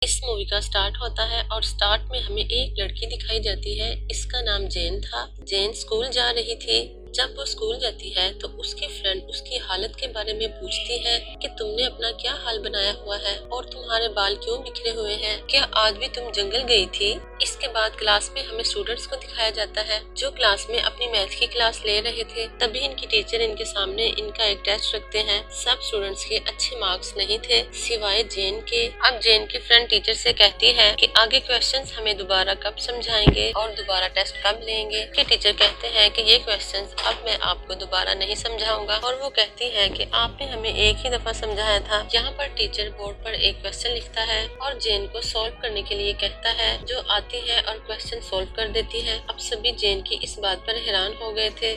इस मूवी का स्टार्ट होता है और स्टार्ट में हमें एक लड़की दिखाई जाती है। इसका नाम जेन था। जेन स्कूल जा रही थी। जब वो स्कूल जाती है तो उसकी फ्रेंड उसकी हालत के बारे में पूछती है कि तुमने अपना क्या हाल बनाया हुआ है और तुम्हारे बाल क्यों बिखरे हुए हैं, क्या आज भी तुम जंगल गई थी। इसके बाद क्लास में हमें स्टूडेंट्स को दिखाया जाता है जो क्लास में अपनी मैथ की क्लास ले रहे थे। तभी इनकी टीचर इनके सामने इनका एक टेस्ट रखते हैं। सब स्टूडेंट्स के अच्छे मार्क्स नहीं थे सिवाय जेन के। अब जेन की फ्रेंड टीचर से कहती है कि आगे क्वेश्चंस हमें दोबारा कब समझाएंगे और दोबारा टेस्ट कब लेंगे। कि टीचर कहते हैं कि ये क्वेश्चंस अब मैं आपको दोबारा नहीं समझाऊंगा और वो कहती है कि आपने हमें एक ही दफा समझाया था। यहाँ पर टीचर बोर्ड पर एक क्वेश्चन लिखता है और जेन को सॉल्व करने के लिए कहता है, जो आती है और क्वेश्चन सॉल्व कर देती है। अब सभी जेन की इस बात पर हैरान हो गए थे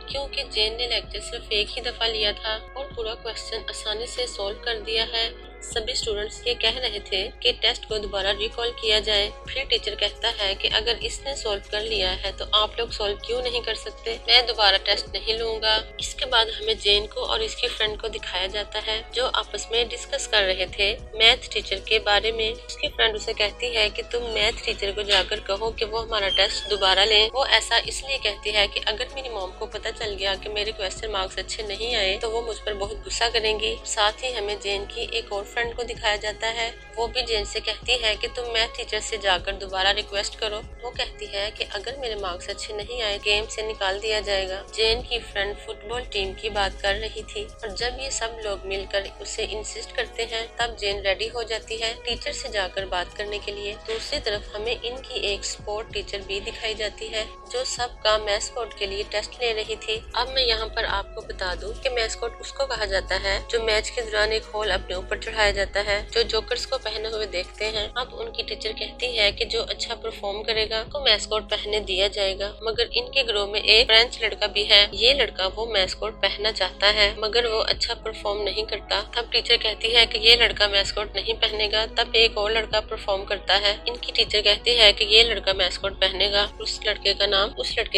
क्योंकि जेन ने लेक्चर सिर्फ एक ही दफा लिया था और पूरा क्वेश्चन आसानी से सॉल्व कर दिया है। सभी स्टूडेंट्स ये कह रहे थे कि टेस्ट को दोबारा रिकॉल किया जाए। फिर टीचर कहता है कि अगर इसने सॉल्व कर लिया है तो आप लोग सॉल्व क्यों नहीं कर सकते, मैं दोबारा टेस्ट नहीं लूंगा। इसके बाद हमें जेन को और इसकी फ्रेंड को दिखाया जाता है जो आपस में डिस्कस कर रहे थे मैथ टीचर के बारे में। उसकी फ्रेंड उसे कहती है कि तुम मैथ टीचर को जाकर कहो कि वो हमारा टेस्ट दोबारा ले। वो ऐसा इसलिए कहती है कि अगर मेरी मॉम को पता चल गया कि मेरे क्वेश्चन मार्क्स अच्छे नहीं आए तो वो मुझ पर बहुत गुस्सा करेंगी। साथ ही हमें जेन की एक और फ्रेंड को दिखाया जाता है। वो भी जेन से कहती है कि तुम मैथ टीचर से जाकर दोबारा रिक्वेस्ट करो। वो कहती है कि अगर मेरे मार्क्स अच्छे नहीं आए गेम से निकाल दिया जाएगा। जेन की फ्रेंड फुटबॉल टीम की बात कर रही थी और जब ये सब लोग मिलकर उसे इंसिस्ट करते हैं तब जेन रेडी हो जाती है टीचर से जाकर बात करने के लिए। दूसरी तरफ हमें इनकी एक स्पोर्ट टीचर भी दिखाई जाती है जो सबका मैस्कॉट के लिए टेस्ट ले रही थी। अब मैं यहाँ पर आपको बता दूं कि मैस्कॉट उसको कहा जाता है जो मैच के दौरान एक हॉल अपने ऊपर चढ़ाया जाता है जो जोकर्स को पहने हुए देखते हैं। अब उनकी टीचर कहती है कि जो अच्छा परफॉर्म करेगा को मैस्कॉट पहने दिया जाएगा। मगर इनके ग्रुप में एक फ्रेंच लड़का भी है। ये लड़का वो मैस्कॉट पहनना चाहता है मगर वो अच्छा परफॉर्म नहीं करता। तब टीचर कहती है कि ये लड़का मैस्कॉट नहीं पहनेगा। तब एक और लड़का परफॉर्म करता है। इनकी टीचर कहती है कि ये लड़का मैस्कॉट पहनेगा। उस लड़के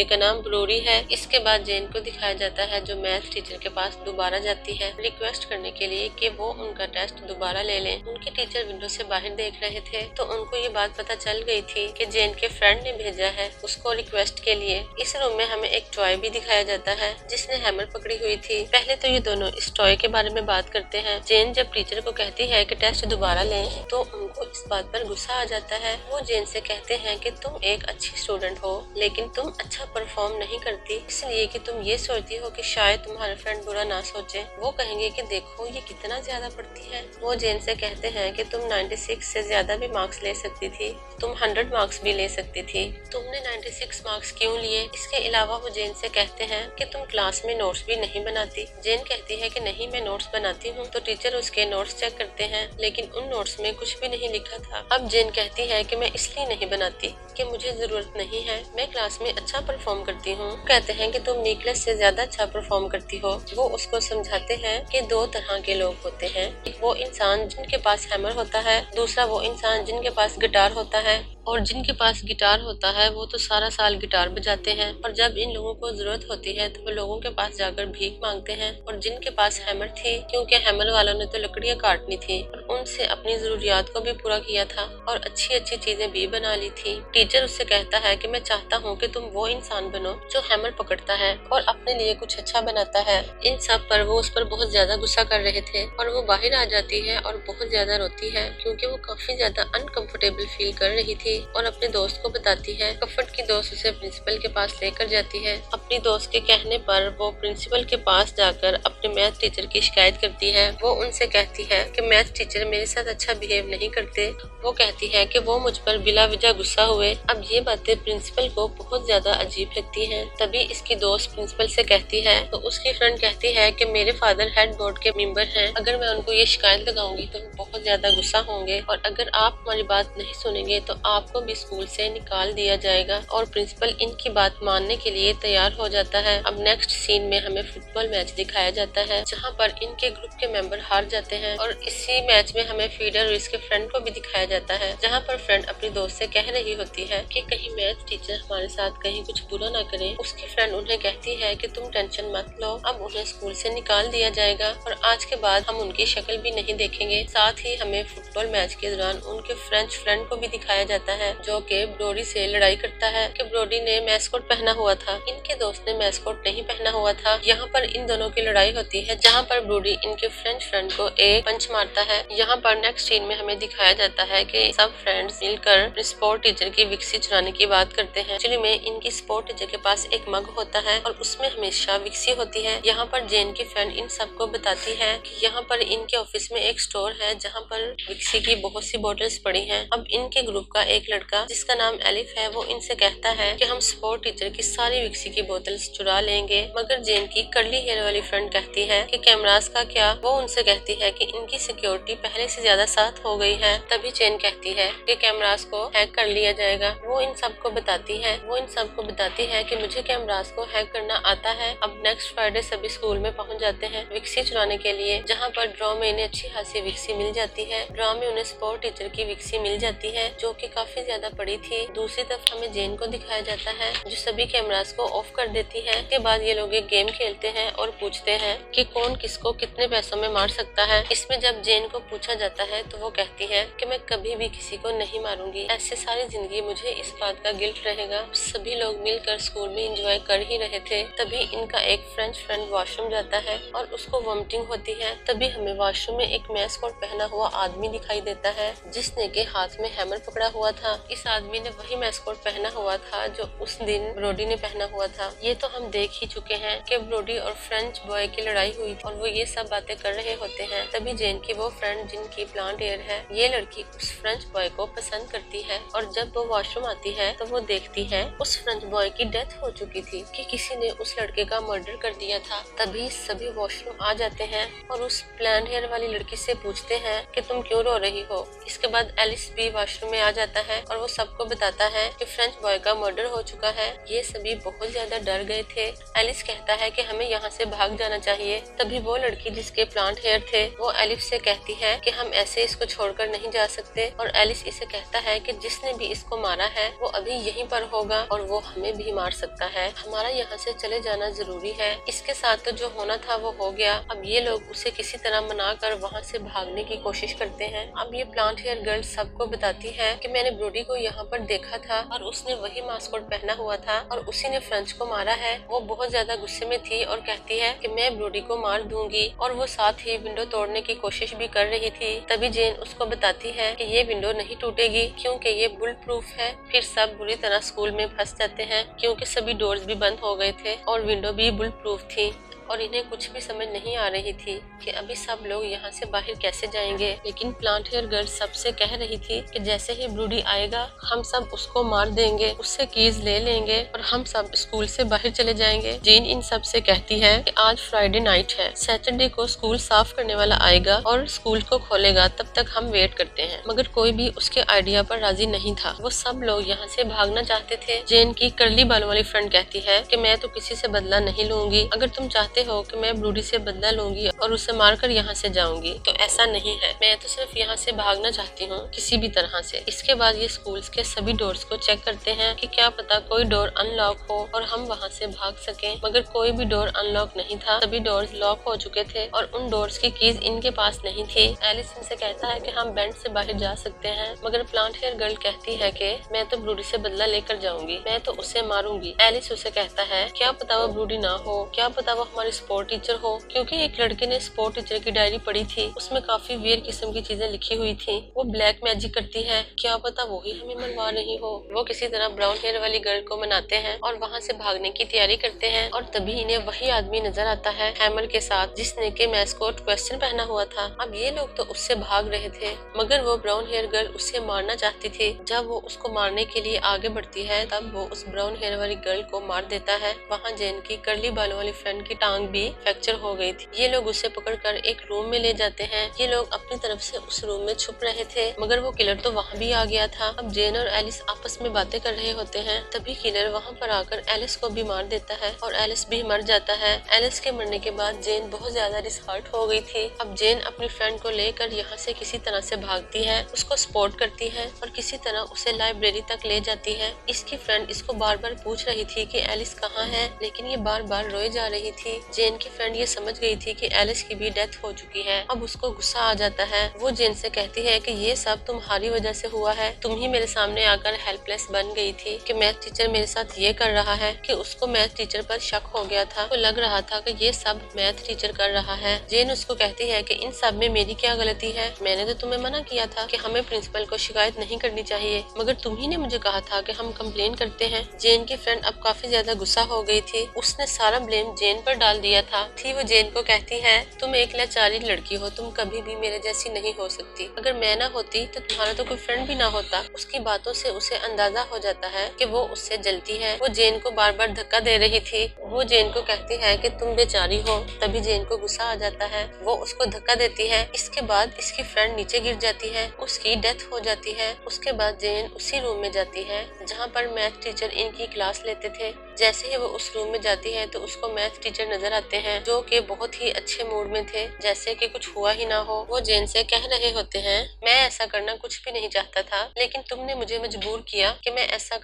का नाम ब्रोरी है। इसके बाद जेन को दिखाया जाता है जो मैथ टीचर के पास दोबारा जाती है रिक्वेस्ट करने के लिए कि वो उनका टेस्ट दोबारा ले लें। उनके टीचर विंडो से बाहर देख रहे थे तो उनको ये बात पता चल गई थी कि जेन के फ्रेंड ने भेजा है उसको रिक्वेस्ट के लिए। इस रूम में हमें एक टॉय भी दिखाया जाता है जिसने हैमर पकड़ी हुई थी। पहले तो ये दोनों इस टॉय के बारे में बात करते हैं। जेन जब टीचर को कहती है कि टेस्ट दोबारा लें तो उनको इस बात पर गुस्सा आ जाता है। वो जेन से कहते हैं कि तुम एक अच्छी स्टूडेंट हो लेकिन तुम अच्छा परफॉर्म नहीं करती इसलिए कि तुम ये सोचती हो कि शायद तुम्हारे फ्रेंड बुरा ना सोचे। वो कहेंगे कि देखो ये कितना ज्यादा पढ़ती है। वो जेन से कहते हैं कि तुम 96 से ज्यादा भी मार्क्स ले सकती थी, तुम 100 मार्क्स भी ले सकती थी, तुमने 96 मार्क्स क्यों लिए। इसके अलावा वो जेन से कहते हैं कि तुम क्लास में नोट्स भी नहीं बनाती। जेन कहती है कि नहीं मैं नोट्स बनाती हूँ। तो टीचर उसके नोट्स चेक करते हैं लेकिन उन नोट्स में कुछ भी नहीं लिखा था। अब जेन कहती है कि मैं इसलिए नहीं बनाती कि मुझे जरूरत नहीं है, मैं क्लास में अच्छा परफॉर्म करती हूँ। कहते हैं कि तुम निकलेस से ज्यादा अच्छा परफॉर्म करती हो। वो उसको समझाते हैं कि दो तरह के लोग होते हैं, एक वो इंसान जिनके पास हैमर होता है, दूसरा वो इंसान जिनके पास गिटार होता है। और जिनके पास गिटार होता है वो तो सारा साल गिटार बजाते हैं और जब इन लोगों को जरूरत होती है तो वो लोगों के पास जाकर भीख मांगते हैं। और जिनके पास हैमर थी क्योंकि हैमर वालों ने तो लकड़ियां काटनी थी और उनसे अपनी जरूरियात को भी पूरा किया था और अच्छी अच्छी चीजें भी बना ली थी। टीचर उससे कहता है कि मैं चाहता हूँ कि तुम वो इंसान बनो जो हैमर पकड़ता है और अपने लिए कुछ अच्छा बनाता है। इन सब पर वो उस पर बहुत ज्यादा गुस्सा कर रहे थे और वो बाहर आ जाती है और बहुत ज्यादा रोती है क्योंकि वो काफी ज्यादा अनकंफर्टेबल फील कर रही थी और अपने दोस्त को बताती है। कफट की दोस्त उसे प्रिंसिपल के पास लेकर जाती है। अपनी दोस्त के कहने पर वो प्रिंसिपल के पास जाकर अपने मैथ टीचर की शिकायत करती है। वो उनसे कहती है कि मैथ टीचर मेरे साथ अच्छा बिहेव नहीं करते। वो कहती है कि वो मुझ पर बिला वजह गुस्सा हुए। अब ये बातें प्रिंसिपल को बहुत ज्यादा अजीब लगती हैं। तभी इसकी दोस्त प्रिंसिपल से कहती है तो उसकी फ्रेंड कहती है कि मेरे फादर हेड बोर्ड के मेंबर हैं, अगर मैं उनको ये शिकायत लगाऊंगी तो वो बहुत ज्यादा गुस्सा होंगे और अगर आप हमारी बात नहीं सुनेंगे तो आप आपको भी स्कूल से निकाल दिया जाएगा और प्रिंसिपल इनकी बात मानने के लिए तैयार हो जाता है। अब नेक्स्ट सीन में हमें फुटबॉल मैच दिखाया जाता है जहाँ पर इनके ग्रुप के मेंबर हार जाते हैं और इसी मैच में हमें फीडर और इसके फ्रेंड को भी दिखाया जाता है जहाँ पर फ्रेंड अपनी दोस्त से कह रही होती है कि कहीं मैथ टीचर हमारे साथ कहीं कुछ बुरा ना करे। उसकी फ्रेंड उन्हें कहती है कि तुम टेंशन मत लो, अब उन्हें स्कूल से निकाल दिया जाएगा और आज के बाद हम उनकी शक्ल भी नहीं देखेंगे। साथ ही हमें फुटबॉल मैच के दौरान उनके फ्रेंच फ्रेंड को भी दिखाया जाता है जो कि ब्रोडी से लड़ाई करता है कि ब्रोडी ने मैस्कोट पहना हुआ था, इनके दोस्त ने मैस्कोट नहीं पहना हुआ था। यहाँ पर इन दोनों की लड़ाई होती है जहाँ पर ब्रोडी इनके फ्रेंच फ्रेंड को एक पंच मारता है। यहाँ पर नेक्स्ट सीन में हमें दिखाया जाता है कि सब फ्रेंड्स मिलकर स्पोर्ट टीचर की विक्सी चुराने की बात करते हैं। एक्चुअली में इनकी स्पोर्ट टीचर के पास एक मग होता है और उसमें हमेशा विक्सी होती है। यहाँ पर जेन की फ्रेंड इन सबको बताती है कि यहाँ पर इनके ऑफिस में एक स्टोर है जहाँ पर विक्सी की बहुत सी बोतल्स पड़ी हैं। अब इनके ग्रुप का एक लड़का जिसका नाम एलिफ है वो इनसे कहता है कि हम स्पोर्ट टीचर की सारी विक्सी की बोतल्स चुरा लेंगे, मगर जेन की कर्ली हेयर वाली फ्रेंड कहती है कि कैमरास का क्या। वो उनसे कहती है कि इनकी सिक्योरिटी पहले से ज्यादा साथ हो गई है। तभी जेन कहती है कि कैमरास को हैक कर लिया जाएगा। वो इन सबको बताती है कि मुझे कैमरास को हैक करना आता है। अब नेक्स्ट फ्राइडे सभी स्कूल में पहुंच जाते हैं विक्सी चुराने के लिए, जहाँ पर ड्रॉ में इन्हें अच्छी खासी विक्सी मिल जाती है। ड्रॉ में उन्हें स्पोर्ट टीचर की विक्सी मिल जाती है जो कि काफी ज्यादा पड़ी थी। दूसरी तरफ हमें जेन को दिखाया जाता है जो सभी कैमरास को ऑफ कर देती है। इसके बाद ये लोग एक गेम खेलते हैं और पूछते हैं कि कौन किसको कितने पैसों में मार सकता है। इसमें जब जेन को पूछा जाता है तो वो कहती है कि मैं कभी भी किसी को नहीं मारूंगी, ऐसे सारी जिंदगी मुझे इस बात का गिल्ट रहेगा। सभी लोग मिलकर स्कूल में एंजॉय कर ही रहे थे, तभी इनका एक फ्रेंच फ्रेंड वॉशरूम जाता है और उसको वॉमिटिंग होती है। तभी हमें वॉशरूम में एक मैस्कोट पहना हुआ आदमी दिखाई देता है जिसने के हाथ में हैमर पकड़ा हुआ था। इस आदमी ने वही मैस्कोट पहना हुआ था जो उस दिन ब्रोडी ने पहना हुआ था। ये तो हम देख ही चुके हैं कि ब्रोडी और फ्रेंच बॉय की लड़ाई हुई और वो ये सब बातें कर रहे होते हैं। तभी जेन की वो फ्रेंड जिनकी प्लांट एयर है, ये लड़की उस फ्रेंच बॉय को पसंद करती है और जब वो वॉशरूम आती है तो वो देखती है उस फ्रेंच बॉय की डेथ हो चुकी थी कि किसी ने उस लड़के का मर्डर कर दिया था। तभी सभी वॉशरूम आ जाते हैं और उस प्लांट हेयर वाली लड़की से पूछते हैं कि तुम क्यों रो रही हो। इसके बाद एलिस भी वॉशरूम में आ जाता है और वो सबको बताता है कि फ्रेंच बॉय का मर्डर हो चुका है। ये सभी बहुत ज्यादा डर गए थे। एलिस कहता है कि हमें यहाँ से भाग जाना चाहिए। तभी वो लड़की जिसके प्लांट हेयर थे वो एलिफ से कहती है कि हम ऐसे इसको छोड़कर नहीं जा सकते और एलिस इसे कहता है कि जिसने भी इसको मारा है वो अभी यहीं पर होगा और वो हमें भी मार सकता है। हमारा यहाँ से चले जाना जरूरी है। इसके साथ तो जो होना था वो हो गया। अब ये लोग उसे किसी तरह मनाकर वहाँ से भागने की कोशिश करते हैं। अब ये प्लांट हेयर गर्ल सबको बताती है कि मैंने ब्रोडी को यहाँ पर देखा था और उसने वही मास्कोट पहना हुआ था और उसी ने फ्रेंच को मारा है। वो बहुत ज्यादा गुस्से में थी और कहती है कि मैं ब्रोडी को मार दूंगी और वो साथ ही विंडो तोड़ने की कोशिश भी कर रही थी। तभी जेन उसको बताती है कि ये विंडो नहीं टूटेगी क्योंकि ये बुलेट प्रूफ है। फिर सब बुरी तरह स्कूल में फंस जाते हैं क्योंकि सभी डोर्स भी बंद हो गए थे और विंडो भी बुलेट प्रूफ थी और इन्हें कुछ भी समझ नहीं आ रही थी कि अभी सब लोग यहाँ से बाहर कैसे जाएंगे। लेकिन प्लांट हेयर गर्ल सबसे कह रही थी कि जैसे ही ब्रूडी आएगा हम सब उसको मार देंगे, उससे कीज ले लेंगे और हम सब स्कूल से बाहर चले जाएंगे। जीन इन सब से कहती है कि आज फ्राइडे नाइट है, सैटरडे को स्कूल साफ करने वाला आएगा और स्कूल को खोलेगा, तब तक हम वेट करते हैं। मगर कोई भी उसके आइडिया पर राजी नहीं था। वो सब लोग यहाँ से भागना चाहते थे। जेन की कर्ली बालों वाली फ्रेंड कहती है कि मैं तो किसी से बदला नहीं लूंगी, अगर तुम चाहते हो कि मैं ब्रूडी से बदला लूंगी और उसे मारकर यहाँ से जाऊंगी तो ऐसा नहीं है, मैं तो सिर्फ यहाँ से भागना चाहती हूँ किसी भी तरह से। इसके बाद ये स्कूल्स के सभी डोर्स को चेक करते हैं कि क्या पता कोई डोर अनलॉक हो और हम वहाँ से भाग सकें, मगर कोई भी डोर अनलॉक नहीं था। सभी डोर्स लॉक हो चुके थे और उन डोर्स की कीज इनके पास नहीं थी। एलिस इनसे कहता है कि हम बेंट से बाहर जा सकते हैं, मगर प्लांट हेयर गर्ल कहती है कि मैं तो ब्रूडी से बदला लेकर जाऊंगी, मैं तो उसे मारूंगी। एलिस उसे कहता है क्या पता वो ब्रूडी ना हो, क्या पता वो हमारी स्पोर्ट टीचर हो, क्योंकि एक लड़के ने स्पोर्ट टीचर की डायरी पढ़ी थी, उसमें काफी वियर्ड किस्म की चीजें लिखी हुई थी। वो ब्लैक मैजिक करती है, क्या पता वो ही हमें मरवा रही हो। वो किसी तरह ब्राउन हेयर वाली गर्ल को मनाते हैं और वहाँ से भागने की तैयारी करते हैं और तभी इन्हें वही आदमी नजर आता है हैमर के साथ जिसने के मैस्कोट क्वेश्चन पहना हुआ था। अब ये लोग तो उससे भाग रहे थे, मगर वो ब्राउन हेयर गर्ल उसे मारना चाहती थी। जब वो उसको मारने के लिए आगे बढ़ती है तब वो उस ब्राउन हेयर वाली गर्ल को मार देता है। वहाँ जेन की कर्ली बालों वाली फ्रेंड की टांग टांग भी फ्रैक्चर हो गई थी। ये लोग उसे पकड़कर एक रूम में ले जाते हैं। ये लोग अपनी तरफ से उस रूम में छुप रहे थे, मगर वो किलर तो वहाँ भी आ गया था। अब जेन और एलिस आपस में बातें कर रहे होते हैं, तभी किलर वहाँ पर आकर एलिस को भी मार देता है और एलिस भी मर जाता है। एलिस के मरने के बाद जेन बहुत ज्यादा डिसहार्ट हो गई थी। अब जेन अपनी फ्रेंड को लेकर यहाँ से किसी तरह से भागती है, उसको सपोर्ट करती है और किसी तरह उसे लाइब्रेरी तक ले जाती है। इसकी फ्रेंड इसको बार बार पूछ रही थी कि एलिस कहाँ है, लेकिन ये बार बार रोए जा रही थी। जेन की फ्रेंड ये समझ गई थी कि एलिस की भी डेथ हो चुकी है। अब उसको गुस्सा आ जाता है। वो जेन से कहती है कि ये सब तुम्हारी वजह से हुआ है, तुम ही मेरे सामने आकर हेल्पलेस बन गई थी कि मैथ टीचर मेरे साथ ये कर रहा है, कि उसको मैथ टीचर पर शक हो गया था, तो लग रहा था कि ये सब मैथ टीचर कर रहा है। जेन उसको कहती है कि इन सब में मेरी क्या गलती है, मैंने तो तुम्हें मना किया था कि हमें प्रिंसिपल को शिकायत नहीं करनी चाहिए, मगर तुम ही ने मुझे कहा था कि हम कंप्लेन करते हैं। जेन की फ्रेंड अब काफी ज्यादा गुस्सा हो गई थी। उसने सारा ब्लेम जेन पर डाल दिया था। वो जेन को कहती है, तुम एक लाचारी लड़की हो, तुम कभी भी मेरे जैसी नहीं हो सकती। अगर मैं ना होती तो तुम्हारा तो कोई फ्रेंड भी ना होता। उसकी बातों से उसे अंदाजा हो जाता है कि वो उससे जलती है। वो जेन को बार बार धक्का दे रही थी। वो जेन को कहती है कि तुम बेचारी हो। तभी जेन को गुस्सा आ जाता है, वो उसको धक्का देती है। इसके बाद इसकी फ्रेंड नीचे गिर जाती है, उसकी डेथ हो जाती है। उसके बाद जेन उसी रूम में जाती है जहाँ पर मैथ टीचर इनकी क्लास लेते थे। जैसे ही वो उस रूम में जाती है तो उसको मैथ टीचर नजर आते हैं, जो कि बहुत ही अच्छे मूड में थे, जैसे कि कुछ हुआ ही ना हो। वो जेन से कह रहे होते हैं, मैं ऐसा करना कुछ भी नहीं चाहता था, लेकिन तुमने मुझे मजबूर किया कि मैं ऐसा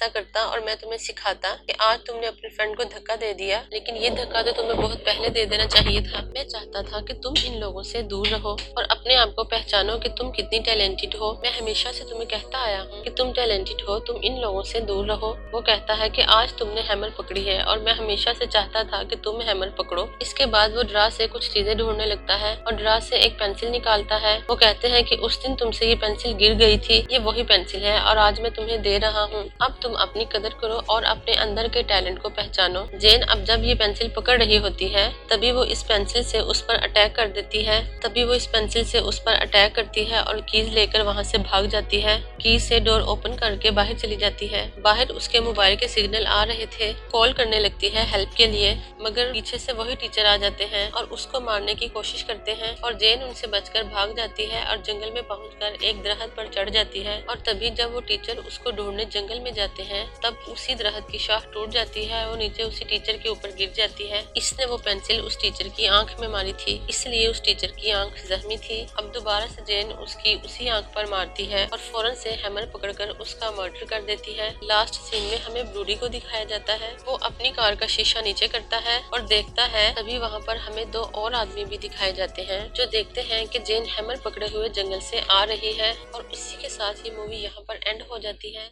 करता और मैं तुम्हें सिखाता कि आज तुमने अपनी फ्रेंड को धक्का दे दिया, लेकिन ये धक्का तो तुम्हें बहुत पहले दे देना चाहिए था। मैं चाहता था कि तुम इन लोगों से दूर रहो और अपने आप को पहचानो कि तुम कितनी टैलेंटेड हो। मैं हमेशा से तुम्हें कहता आया हूँ कि तुम टैलेंटेड हो, तुम इन लोगों से दूर रहो। वो कहता है कि आज तुमने हैमर पकड़ी है और मैं हमेशा से चाहता था कि तुम हैमर पकड़ो। इसके बाद वो ड्रा से कुछ चीजें ढूंढने लगता है और ड्रा से एक पेंसिल निकालता है। वो कहते हैं कि उस दिन तुमसे ये पेंसिल गिर गई थी, ये वही पेंसिल है और आज मैं तुम्हें दे रहा हूँ। अब तुम अपनी कदर करो और अपने अंदर के टैलेंट को पहचानो। जेन अब जब ये पेंसिल पकड़ रही होती है, तभी वो इस पेंसिल से उस पर अटैक कर देती है। और कीज लेकर वहाँ से भाग जाती है। कीज से डोर ओपन करके बाहर चली जाती है। बाहर उसके मोबाइल के सिग्नल आ रहे थे। कॉल करने लगती है हेल्प के लिए, मगर पीछे से वही टीचर आ जाते हैं और उसको मारने की कोशिश करते हैं और जेन उनसे बचकर भाग जाती है और जंगल में पहुंचकर एक दरख्त पर चढ़ जाती है। और तभी जब वो टीचर उसको ढूंढने जंगल में जाते हैं, तब उसी दरख्त की शाख टूट जाती है और नीचे उसी टीचर के ऊपर गिर जाती है। इसने वो पेंसिल उस टीचर की आंख में मारी थी, इसलिए उस टीचर की आंख जख्मी थी। अब दोबारा से जेन उसकी उसी आंख पर मारती है और फौरन से हैमर पकड़कर उसका मर्डर कर देती है। लास्ट सीन में हमें ब्रूडी को दिखाया जाता है। वो अपनी कार का शीशा नीचे करता है और देखता है। तभी वहाँ पर हमें दो और आदमी भी दिखाए जाते हैं, जो देखते हैं कि जेन हैमर पकड़े हुए जंगल से आ रही है। और इसी के साथ ये मूवी यहाँ पर एंड हो जाती है।